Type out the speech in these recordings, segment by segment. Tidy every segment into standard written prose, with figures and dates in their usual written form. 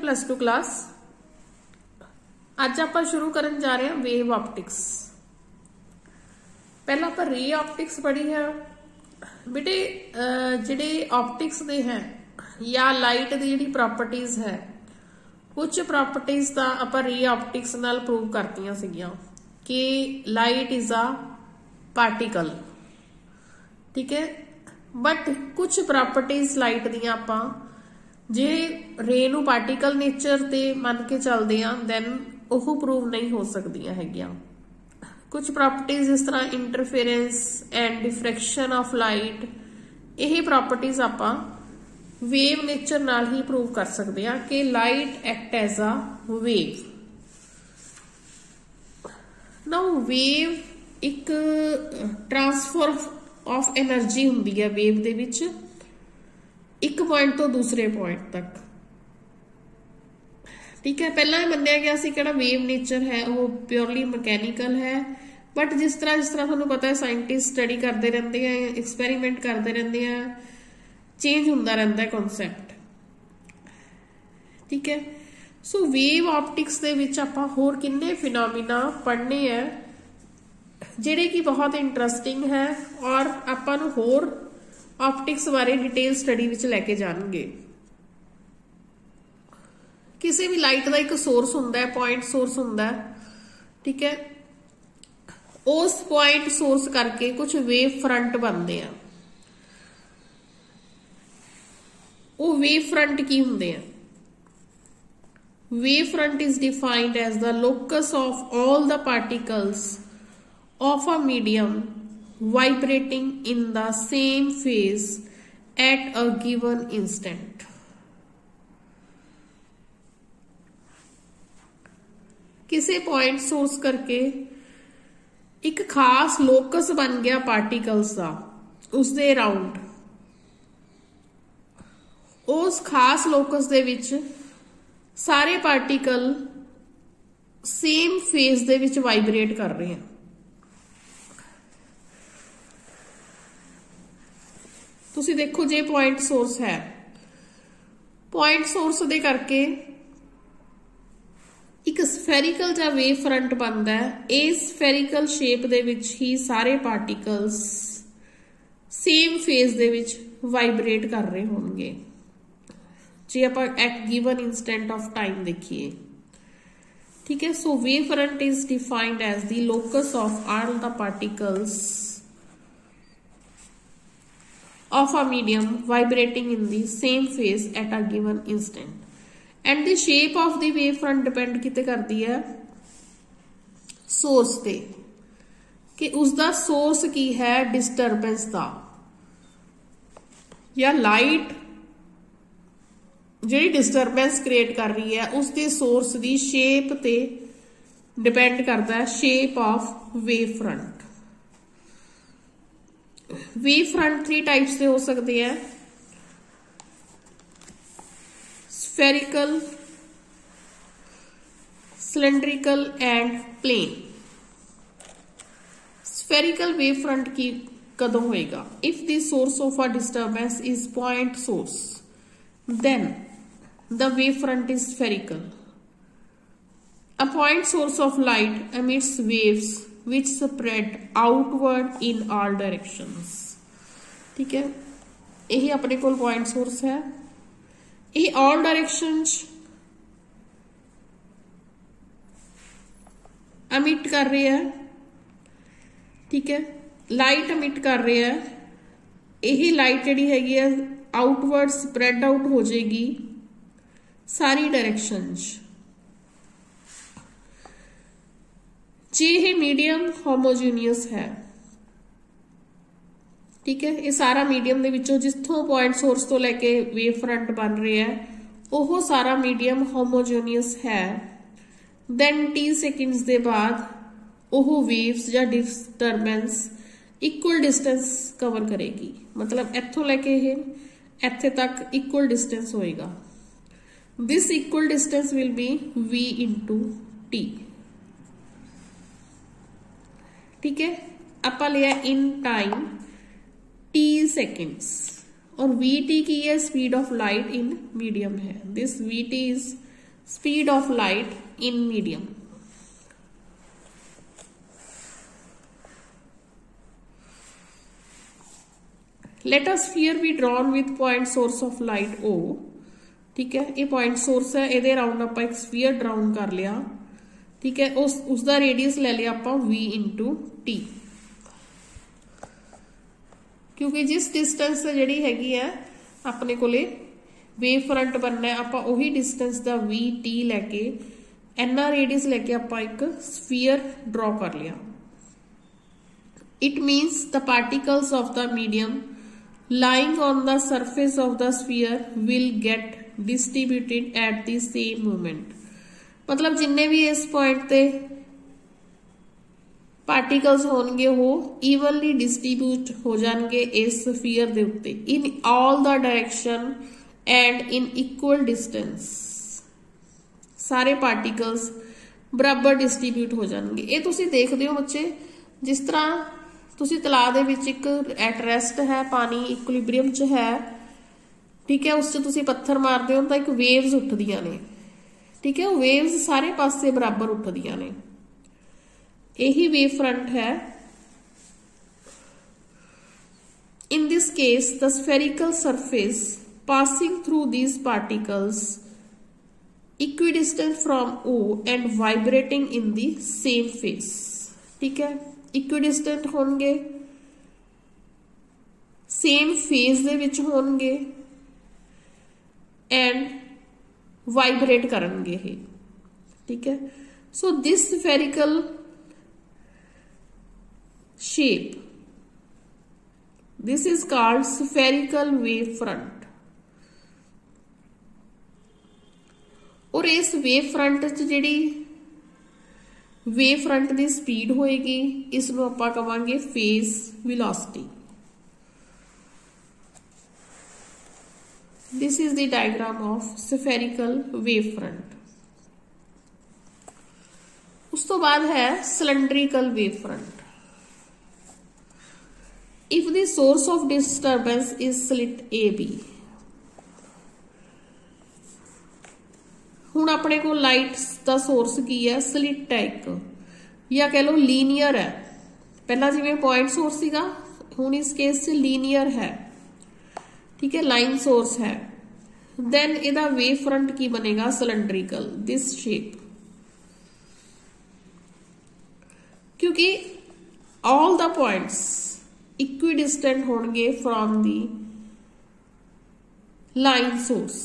+2 class. अज आप शुरू करन जा रहे हैं वेव ऑप्टिक्स। पहला आप रे ऑप्टिक्स पढ़ी है बेटे। जिहड़े ऑप्टिक्स दे हैं या लाइट दी जिहड़ी प्रॉपर्टीज है, कुछ प्रॉपर्टीज तो आप रे ऑप्टिक्स नाल प्रूव करतियां सीगियां कि लाइट इज अ पार्टिकल, ठीक है। बट कुछ प्रॉपर्टीज लाइट दियां आपां जे रे नूं पार्टिकल नेचर ते मन के चलते हैं दैन ओह प्रूव नहीं हो सकदियां हैगियां। कुछ प्रॉपर्टीज इस तरह interference and diffraction of light, यह प्रॉपर्टीज आपां वेव नेचर नाल ही प्रूव कर सकते हैं कि light act as a wave. Now wave एक ट्रांसफर ऑफ एनर्जी हुंदी है वेव दे विच, एक पॉइंट तो दूसरे पॉइंट तक, ठीक है। पहला मन्निया गया सी कि वेव नेचर है वो प्योरली मैकेनिकल है, बट जिस तरह तुहानूं पता है साइंटिस्ट स्टडी करते रहते हैं, एक्सपेरीमेंट करते रहते हैं, चेंज होंदा रहता है कॉन्सैप्ट, ठीक है। सो वेव ऑप्टिक्स दे विच आपां होर किन्ने फिनोमिना पढ़ने हैं जिहड़े कि बहुत इंटरस्टिंग है और आपां नूं होर ऑप्टिक्स बारे डिटेल स्टडी विच लैके जाणगे। किसी भी लाइट का एक सोर्स हुंदा है, पॉइंट सोर्स हुंदा है, ठीक है। उस पॉइंट सोर्स करके कुछ वेव फ्रंट बनते हैं। वो वेव फ्रंट की हुंदे हैं? Wave front is defined as the locus of all the particles of a medium vibrating in the same phase at a given instant। किसी पॉइंट सोर्स करके एक खास लोकस बन गया पार्टिकल्स का, उसके अराउंड उस खास लोकस दे विच सारे पार्टिकल सेम फेज दे विच वाइब्रेट कर रहे हैं। तुसी देखो जे पॉइंट सोर्स है, पॉइंट सोर्स दे करके एक स्फेरिकल जा वेव फ्रंट बनता है। इस स्फेरिकल शेप दे विच ही सारे पार्टिकल्स सेम फेज दे विच वाइब्रेट कर रहे होंगे जे आप at given instant of time देखिए, ठीक है। So wave front is defined as the locus of all the particles of a medium vibrating in the same phase at a given instant, and the shape of the wave front depend किते करती है source ते कि उसका source की है disturbance का, या लाइट जी डिस्टरबेंस क्रिएट कर रही है उसके सोर्स की शेप ते डिपेंड करता है shape of wave front. Wave front 3 types के हो सकते हैं, spherical, cylindrical and plane. Spherical wave front की कदों होएगा? If the source of a disturbance is point source then the wave front is spherical. A point source of light emits waves which spread outward in all directions, ठीक है। यही अपने को point source है, यही ऑल डायरेक्शंस अमिट कर रहे हैं, ठीक है। लाइट अमिट कर रहे हैं, यही लाइट जी हैगी है आउटवर्ड स्प्रेड आउट हो जाएगी सारी डायरेक्शंस। जे ये मीडियम होमोजीनियस है, ठीक है। ये सारा मीडियम दे विचों जिथों पॉइंट सोर्स तो लैके वेव फ्रंट बन रहे हैं ओह सारा मीडियम होमोजीनियस है। दैन t सेकेंड्स दे बाद ओह वेव्स या डिस्टरबेंस इक्वल डिस्टेंस कवर करेगी, मतलब इथों लैके इत्थे तक इक्वल डिस्टेंस होएगा। This equal distance will be v into t, ठीक है। आप लिया इन टाइम t सेकेंड्स और vt की है speed of light in medium है। This vt is speed of light in medium. Let a sphere be drawn with point source of light O. ठीक है, ये पॉइंट सोर्स है, ਇਹਦੇ ਅਰਾउंड ਆਪਾਂ ਇੱਕ स्फीयर ड्राउन कर लिया। ठीक है, उसका रेडियस ले लिया ਆਪਾਂ v इंटू टी, क्योंकि जिस डिस्टेंस से जिहड़ी हैगी है अपने कोले वेव फ्रंट बनना है, आपां उही डिस्टेंस दा वी टी लैके एना रेडियस लैके आपां एक स्फीयर ड्रॉ कर लिया। It means the particles of the medium lying on the surface of the sphere will get distributed at the same moment। मतलब जिन्ने भी इस पॉइंट ते पार्टिकल्स होंगे वो इवनली डिस्ट्रीब्यूट हो जाएंगे इस स्फीयर दे उत्ते in all the direction and in equal distance. सारे पार्टिकल्स बराबर डिस्ट्रीब्यूट हो जाएंगे। ये तुसी देखदे हो बच्चे, जिस तरह तुसी तलाब दे विच एक एट रेस्ट है, पानी इक्विलिब्रियम च है, ठीक है, उस च तुसी पत्थर मारदे हो तो एक वेव्स उठदियां ने। ठीक है, वेव्स सारे पासे बराबर उठदियां ने, यही वेव फ्रंट है। In this case the spherical surface passing through these particles equidistant from O and vibrating in the same face. ठीक है, इक्विडिस्टेंट होंगे, सेम फेज दे विच होंगे एंड वाइब्रेट करनगे ये। ठीक है, so this spherical shape, this is called spherical wave front. और इस वेव फ्रंट च जिहड़ी वेव फ्रंट की स्पीड होएगी, इसनूं आपां कहांगे phase velocity. This is the diagram of spherical wave front. उस तो बाद है cylindrical wave front. If the source of disturbance is slit AB, हुण अपने को लाइट का सोर्स की है, स्लिट है एक, या कह लो लीनियर है। पहला जिवें पॉइंट सोर्स सीगा, हुण इस केस से लीनियर है। ठीक है, लाइन सोर्स है, देन इहदा वेव फ्रंट की बनेगा सिलेंड्रिकल, दिस शेप, क्योंकि ऑल द पॉइंट्स इक्विडिस्टेंट होंगे फ्रॉम दी लाइन सोर्स।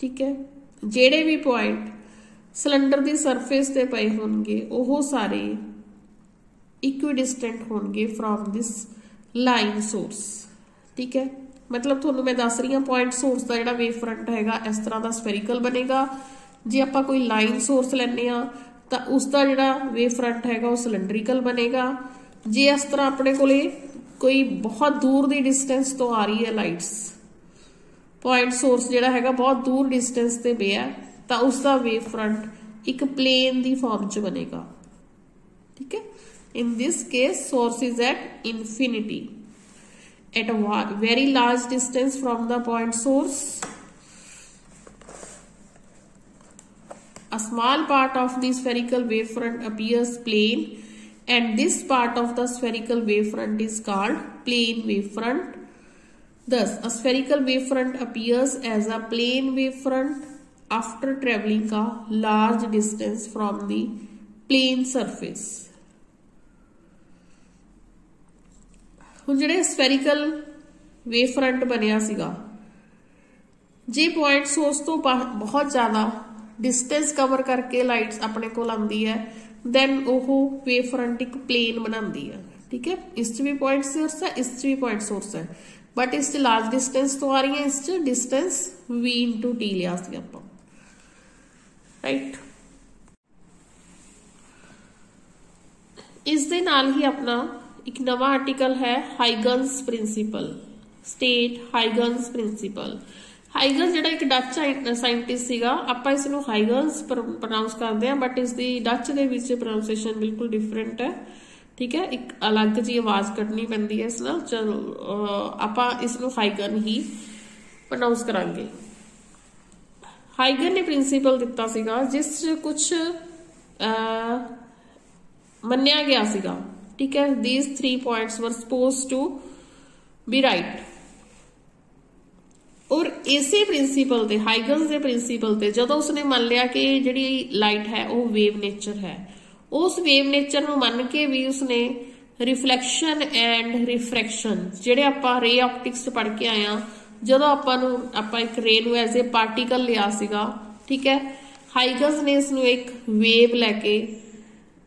ठीक है, जेड़े भी पॉइंट सिलेंडर की सरफेस ते पे होंगे वो सारे इक्विडिस्टेंट होंगे फ्रॉम दिस लाइन सोर्स। ठीक है, मतलब थोनू मैं दस रही हूँ पॉइंट सोर्स का जो वेव फ्रंट है इस तरह का स्फेरिकल बनेगा। जे आप कोई लाइन सोर्स लेने तो उसका जो वेव फ्रंट है वो सिलेंड्रिकल बनेगा। जे इस तरह अपने को कोई बहुत दूर की डिस्टेंस तो आ रही है लाइट्स, पॉइंट सोर्स जिहड़ा हैगा बहुत दूर डिस्टेंस ते पिया, तो उसका वेव फ्रंट एक प्लेन की फॉर्म च बनेगा। ठीक है, in this case source is at infinity at a very large distance from the point source. A small part of the spherical wavefront appears plane and this part of the spherical wavefront is called plane wavefront. Thus, a spherical wavefront appears as a plane wavefront after traveling a large distance from the plane surface. ਹੁਣ ਜਿਹੜੇ spherical wavefront ਬਣਿਆ ਸੀਗਾ, जे point source तो बहुत ज़्यादा distance cover करके lights अपने को आती है, दैन वो वेव फ्रंट एक प्लेन बनाती है। ठीक है, इस भी पॉइंट सोर्स है, इस भी पॉइंट सोर्स है, बट इस लार्ज डिस्टेंस तो आ रही है, इस डिस्टेंस v/t लिया सी आपां, राइट। इस दे नाल ही अपना एक नवा आर्टिकल है Huygens principle, state Huygens principle. Huygens जिहड़ा एक डच साइंटिस्ट सीगा, आपां इसनूं हाइगन्स प्रोनाउंस करते हैं, बट इसकी डच दे विच प्रोनाउंसिएशन बिल्कुल डिफरेंट है। ठीक है, एक अलग जी आवाज़ कढ़नी पैंदी है इस नाल। चलो आपां इसनूं हाइगन ही प्रोनाउंस करांगे। ਹਾਈਗਨ ਨੇ ਪ੍ਰਿੰਸੀਪਲ ਦਿੱਤਾ ਸੀਗਾ ਜਿਸ 'ਚ ਕੁਛ ਮੰਨਿਆ ਗਿਆ ਸੀਗਾ, ठीक है। these 3 points were supposed to be right। और इसे प्रिंसीपल ते हाइगन्स के प्रिंसीपल ते जदों उसने मान लिया कि जिहड़ी लाइट है वो वेव नेचर है, उस वेव नेचर नूं मन के भी उसने रिफ्लैक्शन एंड रिफ्रैक्शन जिहड़े आपां रे ऑप्टिक्स पढ़ के आए हां, जदों आपां एक रे नूं एज ए पार्टिकल लिया सीगा, ठीक है। हाइगन्स ने इसनूं एक वेव लैके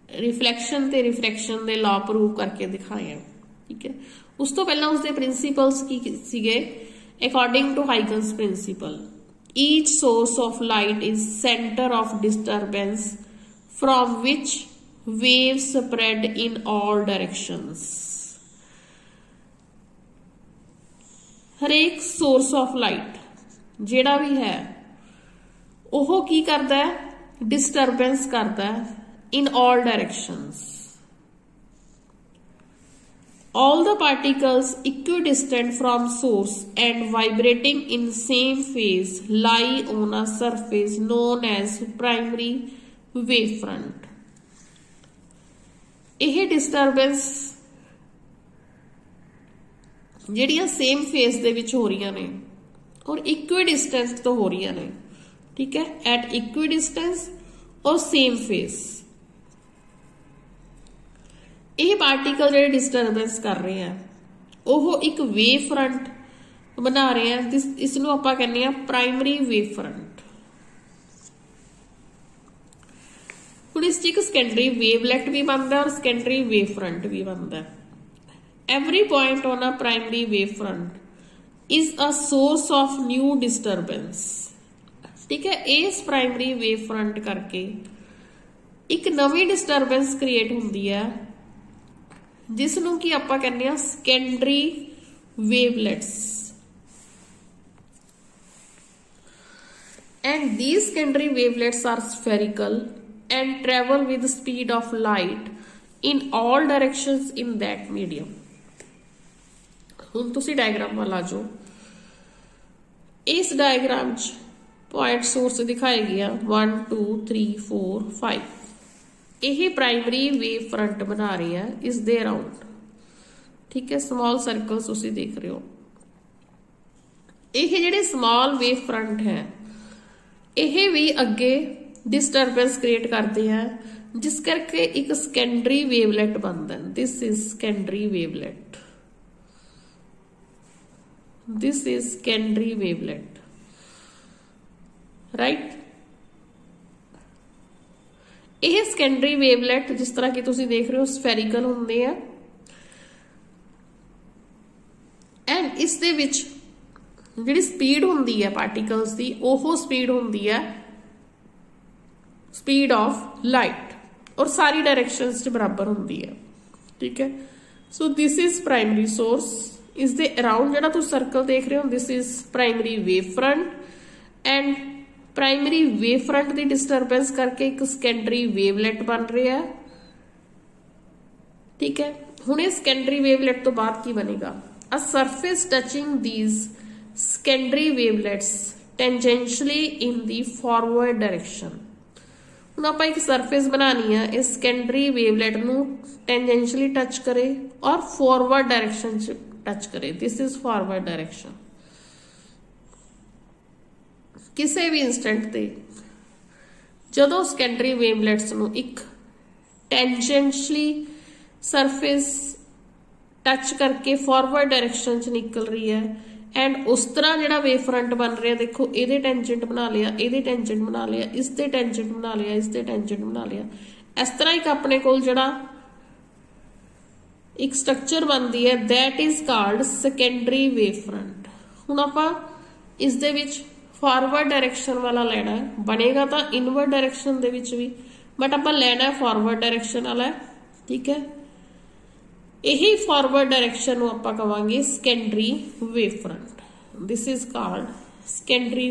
रिफ्लैक्शन ते रिफ्रैक्शन दे लॉ प्रूव करके दिखाए हैं, ठीक है। उस तो पहला उसके प्रिंसीपल्स की सीगे। According to Huygens principle, each source of light is center of disturbance from which waves spread in all directions। हर एक source of light जेड़ा भी है ओहो की करता है, disturbance करता है in all directions। all the particles equidistant from source and vibrating in same phase lie on a surface known as primary wavefront। यह disturbance ਜਿਹੜੀਆਂ same phase ਦੇ ਵਿੱਚ ਹੋ ਰਹੀਆਂ ਨੇ और equidistant ਤੋਂ ਹੋ ਰਹੀਆਂ ਨੇ, ठीक है। at equidistance और same phase ਇਹ ਪਾਰਟੀਕਲ ਜਿਹੜੇ ਡਿਸਟਰਬੈਂਸ ਕਰ ਰਹੇ ਆ ਉਹ ਇੱਕ ਵੇਵ ਫਰੰਟ ਬਣਾ ਰਹੇ ਆ, ਇਸ ਨੂੰ ਆਪਾਂ ਕਹਿੰਦੇ ਆ ਪ੍ਰਾਇਮਰੀ ਵੇਵ ਫਰੰਟ। ਹੁਣ ਇਸ 'ਚ ਇੱਕ ਸੈਕੰਡਰੀ ਵੇਵਲੈਟ ਵੀ ਬਣਦਾ ਔਰ ਸੈਕੰਡਰੀ ਵੇਵ ਫਰੰਟ ਵੀ ਬਣਦਾ। Every point on a primary wave front is a source of new disturbance, ਠੀਕ ਹੈ। ਇਸ ਪ੍ਰਾਇਮਰੀ ਵੇਵ ਫਰੰਟ ਕਰਕੇ ਇੱਕ ਨਵੀਂ ਡਿਸਟਰਬੈਂਸ ਕ੍ਰੀਏਟ ਹੁੰਦੀ ਹੈ जिस नूं की आपां कहने आ secondary wavelets. and these secondary wavelets are spherical and travel with the speed of light in all directions in that medium। हुण तुसीं डायग्राम वाल आ जाओ। इस डायग्राम च पॉइंट सोर्स दिखाए गए 1 2 3 4 5। यह प्राइमरी वेव फ्रंट बना रही है इस दे अराउंड, ठीक है। स्मॉल सर्कल्स तुसीं देख रहे हो। यह जिहड़े स्मॉल वेव फ्रंट है यह भी अगे डिस्टरबेंस क्रिएट करते हैं जिस करके एक सेकेंडरी वेवलेट बनता है। This is secondary wavelet, this is secondary wavelet, right. ਇਹ ਸੈਕੰਡਰੀ ਵੇਵਲੈਟ ਜਿਸ ਤਰ੍ਹਾਂ ਕਿ ਤੁਸੀਂ ਦੇਖ ਰਹੇ ਹੋ ਸਫੈਰੀਕਲ ਹੁੰਦੇ ਆ ਐਂਡ ਇਸ ਦੇ ਵਿੱਚ ਜਿਹੜੀ ਸਪੀਡ ਹੁੰਦੀ ਹੈ ਪਾਰਟੀਕਲਸ ਦੀ ਉਹ ਸਪੀਡ ਹੁੰਦੀ ਹੈ ਸਪੀਡ ਆਫ ਲਾਈਟ ਔਰ ਸਾਰੀ ਡਾਇਰੈਕਸ਼ਨਸ 'ਚ ਬਰਾਬਰ ਹੁੰਦੀ ਹੈ, ਠੀਕ ਹੈ। ਸੋ ਦਿਸ ਇਜ਼ ਪ੍ਰਾਇਮਰੀ ਸੋਰਸ। ਇਸ ਦੇ ਅਰਾਊਂਡ ਜਿਹੜਾ ਤੁਸੀਂ ਸਰਕਲ ਦੇਖ ਰਹੇ ਹੋ this is primary wave front end primary wave front की डिस्टरबेंस करके एक सेकेंडरी वेवलेट बन रहा है, ठीक है। हुण इस सेकेंडरी वेवलेट तो बाद की बनेगा a surface touching these secondary wavelets tangentially in the forward direction. हुण आपां एक सरफेस बनानी है इस सेकेंडरी वेवलेट नूं टेंजेंशियली टच करे और फॉरवर्ड डायरेक्शन च टच करे। This is forward direction. किसी भी इंस्टेंट ते जदों सेकेंडरी वेवलेट्स नूं एक टेंजेंशियली सरफेस टच करके फॉरवर्ड डायरेक्शन च निकल रही है एंड उस तरह जिहड़ा वेव फ्रंट बन रहा है, देखो इहदे टेंजेंट बना लिया, इहदे टेंजेंट बना लिया, इसदे टेंजेंट बना लिया, इसदे टेंजेंट बना लिया। इस तरह एक अपने कोल जिहड़ा एक स्ट्रक्चर बनती है that is called secondary wave front. हुण आपां इस दे विच फॉरवर्ड डायरेक्शन वाला लेना है, बनेगा तो इनवर्ड डायरेक्शन दे विच भी, बट आप लेना है फॉरवर्ड डायरेक्शन वाला, ठीक है। यही फॉरवर्ड डायरेक्शन आप कहांगे secondary wave front. This is called secondary